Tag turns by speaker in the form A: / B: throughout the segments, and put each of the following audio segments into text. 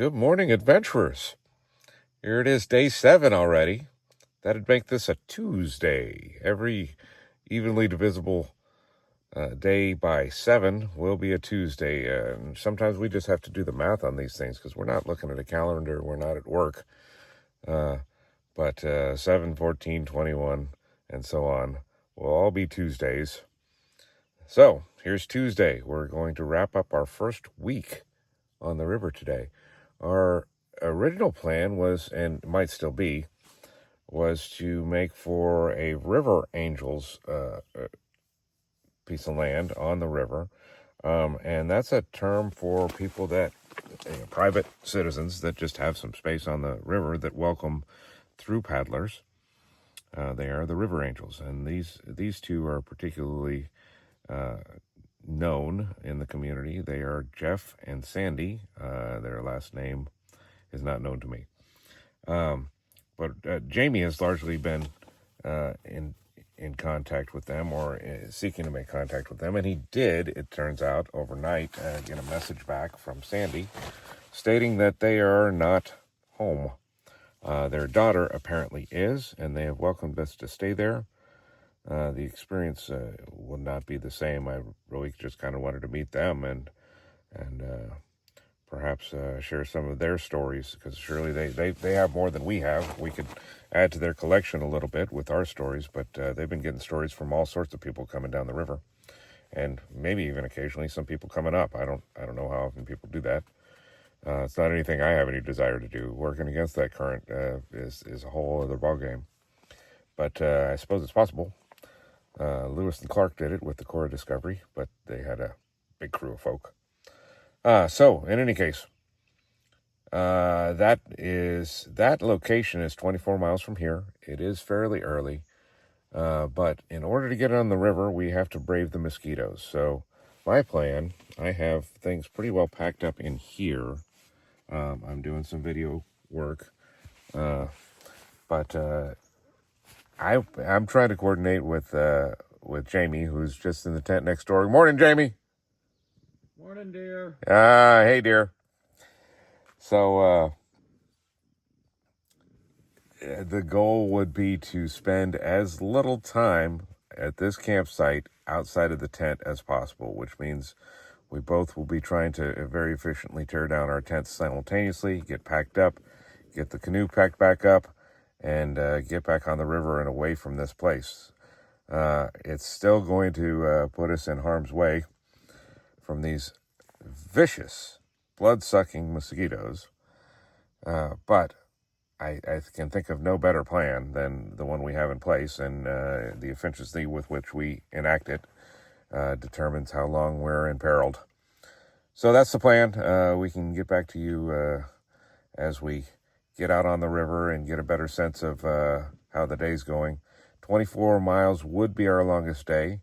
A: Good morning, adventurers. Here it is, day 7 already. That'd make this a Tuesday. Every evenly divisible day by 7 will be a Tuesday. And sometimes we just have to do the math on these things because we're not looking at a calendar. We're not at work. But 7, 14, 21, and so on will all be Tuesdays. So here's Tuesday. We're going to wrap up our first week on the river today. Our original plan was, and might still be, was to make for a River Angels piece of land on the river. And that's a term for people that, private citizens that just have some space on the river that welcome through paddlers. They are the River Angels. And these two are particularly known in the community. They are Jeff and Sandy. Their last name is not known to me. But Jamie has largely been in contact with them, or seeking to make contact with them. And he did, it turns out, overnight, get a message back from Sandy stating that they are not home. Their daughter apparently is, and they have welcomed us to stay there. The experience will not be the same. I really just kind of wanted to meet them and perhaps share some of their stories, because surely they have more than we have. We could add to their collection a little bit with our stories, but they've been getting stories from all sorts of people coming down the river, and maybe even occasionally some people coming up. I don't know how often people do that. It's not anything I have any desire to do. Working against that current is a whole other ballgame. But I suppose it's possible. Lewis and Clark did it with the Cora Discovery, but they had a big crew of folk. So in any case, that location is 24 miles from here. It is fairly early, but in order to get on the river, we have to brave the mosquitoes. So my plan, I have things pretty well packed up in here. I'm doing some video work, but I'm trying to coordinate with Jamie, who's just in the tent next door. Good morning, Jamie.
B: Morning, dear.
A: Hey, dear. So the goal would be to spend as little time at this campsite outside of the tent as possible, which means we both will be trying to very efficiently tear down our tents simultaneously, get packed up, get the canoe packed back up, and get back on the river and away from this place. It's still going to put us in harm's way from these vicious, blood-sucking mosquitoes, but I can think of no better plan than the one we have in place, and the efficiency with which we enact it determines how long we're imperiled. So that's the plan. We can get back to you as we get out on the river and get a better sense of how the day's going. 24 miles would be our longest day,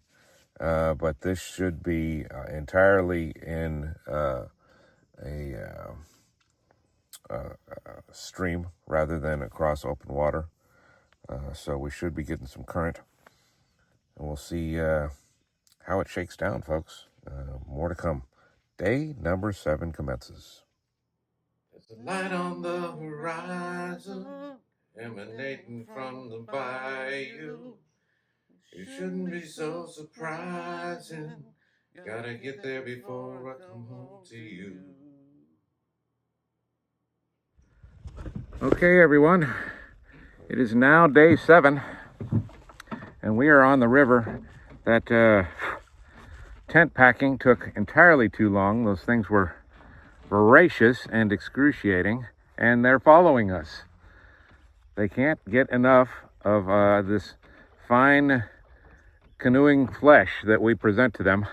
A: but this should be entirely in a stream rather than across open water. So we should be getting some current, and we'll see how it shakes down, folks. More to come. Day number 7 commences. There's a light on the horizon, emanating from the bayou. It shouldn't be so surprising. You gotta get there before I come home to you. Okay, everyone. It is now day 7, and we are on the river. That tent packing took entirely too long. Those things were voracious and excruciating, and they're following us. They can't get enough of this fine canoeing flesh that we present to them.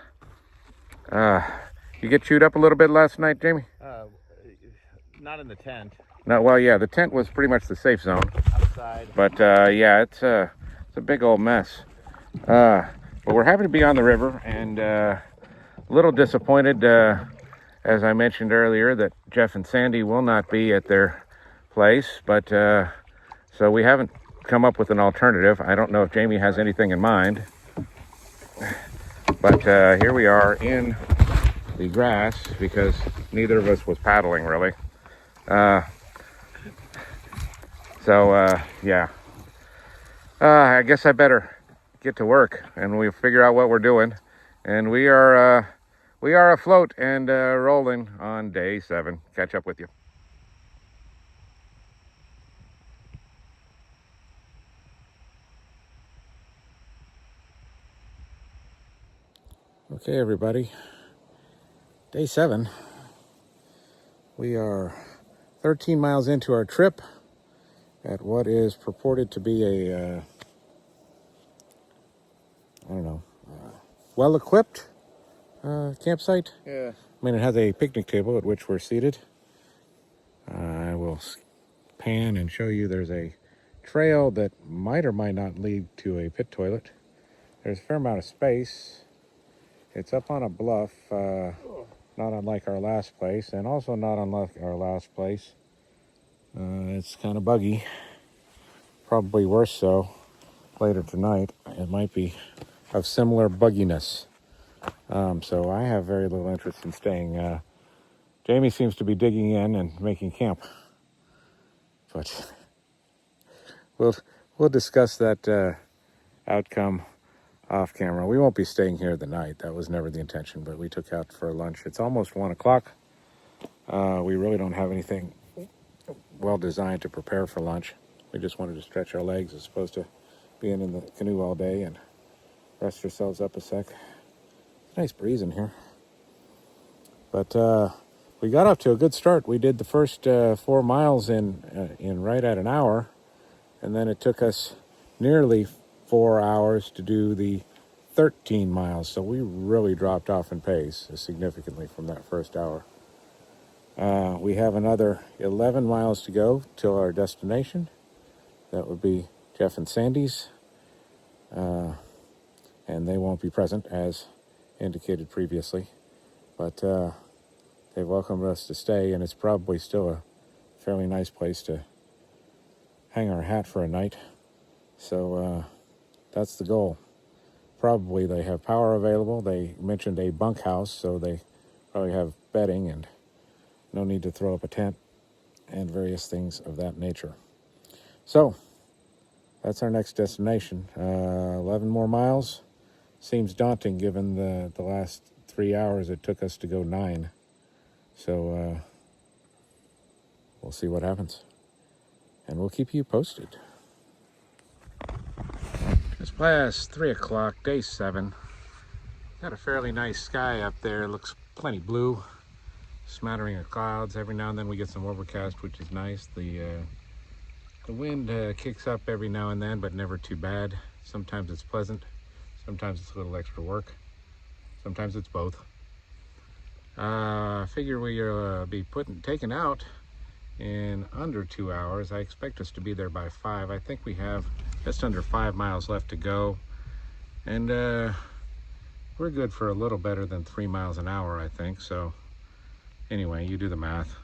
A: You get chewed up a little bit last night, Jamie?
B: Not in the tent.
A: No, well, yeah, the tent was pretty much the safe zone.
B: Outside.
A: But yeah, it's a big old mess. But we're happy to be on the river, and a little disappointed, as I mentioned earlier, that Jeff and Sandy will not be at their place. But so we haven't come up with an alternative. I don't know if Jamie has anything in mind. But here we are in the grass because neither of us was paddling, really. Uh, yeah. I guess I better get to work and we'll figure out what we're doing. And we are afloat and rolling on day 7. Catch up with you. Okay, everybody. Day 7. We are 13 miles into our trip at what is purported to be a, I don't know, well-equipped campsite.
B: Yeah.
A: I mean, it has a picnic table at which we're seated. I will pan and show you there's a trail that might or might not lead to a pit toilet. There's a fair amount of space. It's up on a bluff, not unlike our last place, and also not unlike our last place. It's kind of buggy, probably worse so later tonight. It might be of similar bugginess. So I have very little interest in staying. Jamie seems to be digging in and making camp, but we'll discuss that outcome off camera. We won't be staying here the night. That was never the intention, but we took out for lunch. It's almost 1 o'clock. We really don't have anything well designed to prepare for lunch. We just wanted to stretch our legs as opposed to being in the canoe all day and rest ourselves up a sec. Nice breeze in here. But we got off to a good start. We did the first 4 miles in right at an hour, and then it took us nearly 4 hours to do the 13 miles. So we really dropped off in pace significantly from that first hour. We have another 11 miles to go till our destination. That would be Jeff and Sandy's. And they won't be present as indicated previously. But they've welcomed us to stay, and it's probably still a fairly nice place to hang our hat for a night. So that's the goal. Probably they have power available. They mentioned a bunkhouse, so they probably have bedding and no need to throw up a tent and various things of that nature. So that's our next destination. 11 more miles. Seems daunting given the last 3 hours it took us to go 9. So we'll see what happens. And we'll keep you posted. It's past 3 o'clock, day 7. Got a fairly nice sky up there. It looks plenty blue. Smattering of clouds. Every now and then we get some overcast, which is nice. The wind kicks up every now and then, but never too bad. Sometimes it's pleasant. Sometimes it's a little extra work. Sometimes it's both. I figure we'll be taken out in under 2 hours. I expect us to be there by 5. I think we have just under 5 miles left to go. And we're good for a little better than 3 miles an hour, I think. So anyway, you do the math.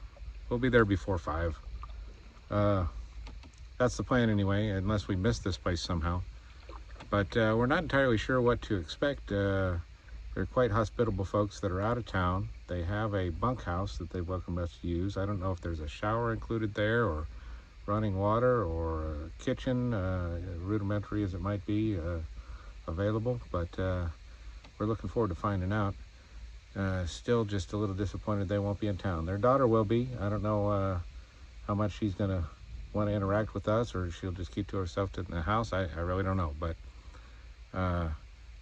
A: We'll be there before 5. That's the plan anyway, unless we miss this place somehow. But we're not entirely sure what to expect. They're quite hospitable folks that are out of town. They have a bunkhouse that they welcome us to use. I don't know if there's a shower included there or running water or a kitchen, rudimentary as it might be, available. But we're looking forward to finding out. Still just a little disappointed they won't be in town. Their daughter will be. I don't know how much she's going to want to interact with us, or she'll just keep to herself in the house. I really don't know, but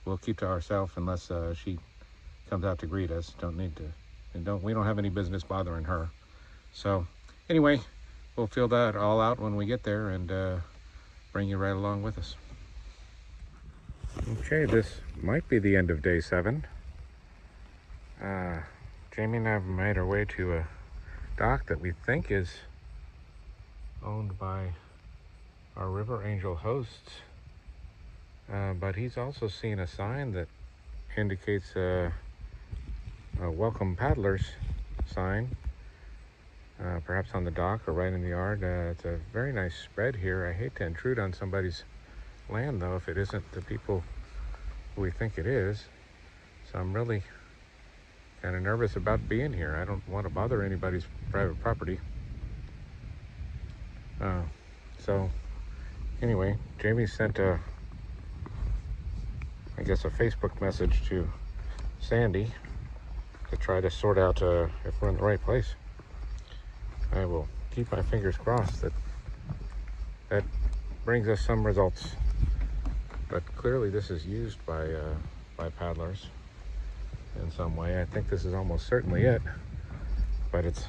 A: we'll keep to ourselves unless she comes out to greet us. We don't have any business bothering her. So anyway, we'll feel that all out when we get there and bring you right along with us. Okay, this might be the end of day 7. Jamie and I have made our way to a dock that we think is owned by our River Angel hosts. But he's also seen a sign that indicates a welcome paddlers sign, perhaps on the dock or right in the yard. It's a very nice spread here. I hate to intrude on somebody's land, though, if it isn't the people who we think it is. So I'm really kind of nervous about being here. I don't want to bother anybody's private property. So anyway, Jamie sent I guess a Facebook message to Sandy to try to sort out if we're in the right place. I will keep my fingers crossed that brings us some results. But clearly this is used by paddlers in some way. I think this is almost certainly it, but it's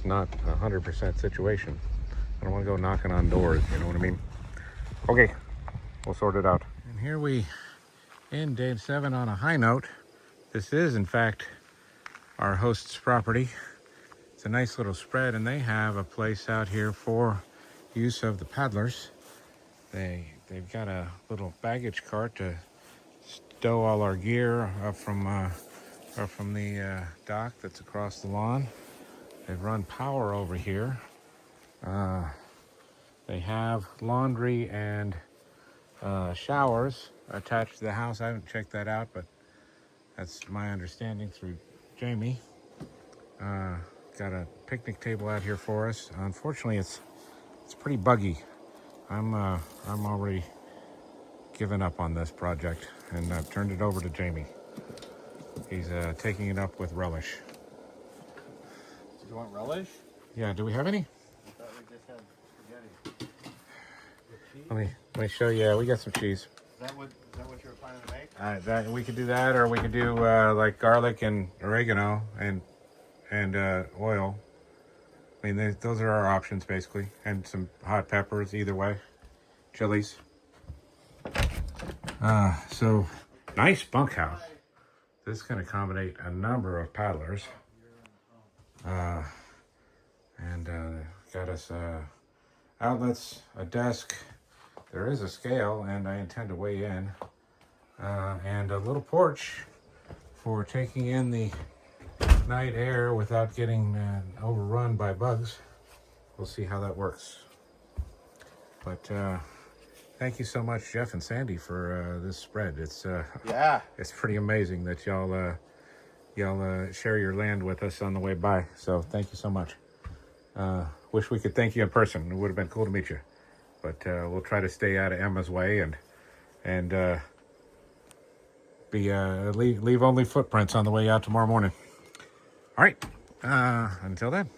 A: not 100% situation. I don't want to go knocking on doors, you know what I mean? Okay, we'll sort it out. And here we end day 7 on a high note. This is, in fact, our host's property. It's a nice little spread, and they have a place out here for use of the paddlers. They've got a little baggage cart to stow all our gear up from the dock that's across the lawn. They've run power over here. They have laundry and showers attached to the house. I haven't checked that out, but that's my understanding through Jamie. Got a picnic table out here for us. Unfortunately, it's pretty buggy. I'm already given up on this project, and I've turned it over to Jamie. He's taking it up with relish.
B: Do you want relish?
A: Yeah, do we have any?
B: I thought we just had spaghetti.
A: Let me show you. Yeah, we got some cheese.
B: Is that what you were planning to make?
A: That we could do that, or we could do like garlic and oregano and oil. I mean, those are our options basically, and some hot peppers either way, chilies. So nice bunkhouse. This can accommodate a number of paddlers. And got us outlets, a desk. There is a scale, and I intend to weigh in. And a little porch for taking in the night air without getting overrun by bugs. We'll see how that works. But thank you so much, Jeff and Sandy, for this spread. It's pretty amazing that y'all share your land with us on the way by. So thank you so much. Wish we could thank you in person. It would have been cool to meet you. But we'll try to stay out of Emma's way and leave only footprints on the way out tomorrow morning. All right. Until then.